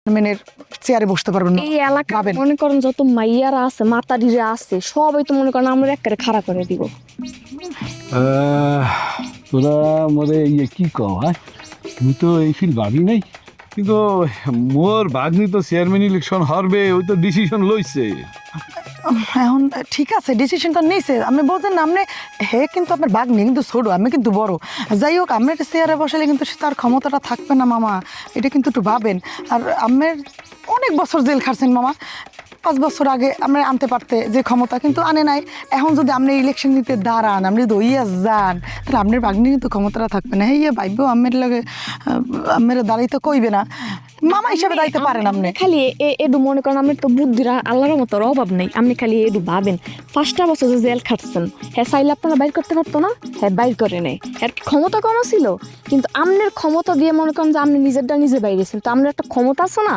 চেয়ারম্যানের চেয়ারে বসতে পারবেন না। এই এলাকা ভাবেন। মনে করেন যত মাইয়ারা আছে মাতারিরা আছে সবাই তো মনে করেন আমরা একেবারে খাড়া করে দিব। তোরা মরে ইয়ে কি কও হ্যাঁ তুই তো এই ফিল ভাবি নাই কিন্তু মোর ভাগ্নি তো চেয়ারম্যান ইলেকশন হারবে ওই তো ডিসিশন লইছে। এখন ঠিক আছে ডিসিশনটা নিয়েছে আপনি বলছেন না আপনি হে কিন্তু আপনার বাঘ নেই কিন্তু ছোট আমি কিন্তু বড় যাই হোক আপনার চেয়ারে বসালে কিন্তু তার ক্ষমতাটা থাকবে না মামা এটা কিন্তু একটু ভাবেন আর আপনার অনেক বছর জেল খাটছেন মামা 5 বছর আগে আপনি আনতে পারতে যে ক্ষমতা কিন্তু আনে নাই এখন যদি আপনি ইলেকশন নিতে দাঁড়ান আপনি যদি ওইয়া যান তাহলে আপনার বাঘনি কিন্তু ক্ষমতাটা থাকবে না হ্যাঁ ভাইবেও আমের লাগে আমের দাঁড়াইতে কইবে না মামা হিসাবে দাঁড়াইতে পারেন আপনি খালি এডু মনে করেন আপনার তো বুদ্ধির আল্লাহর মতো অভাব নেই আপনি খালি এডু ভাবেন 5টা বছর যে জেল খাটছেন হ্যাঁ চাইলে আপনারা বাইর করতে পারতো না হ্যাঁ বাইর করে নেই এর কি ক্ষমতা কম ছিল কিন্তু আপনার ক্ষমতা দিয়ে মনে করেন যে আপনি নিজেরটা নিজে বাইরেছেন তো আপনার একটা ক্ষমতা আছে না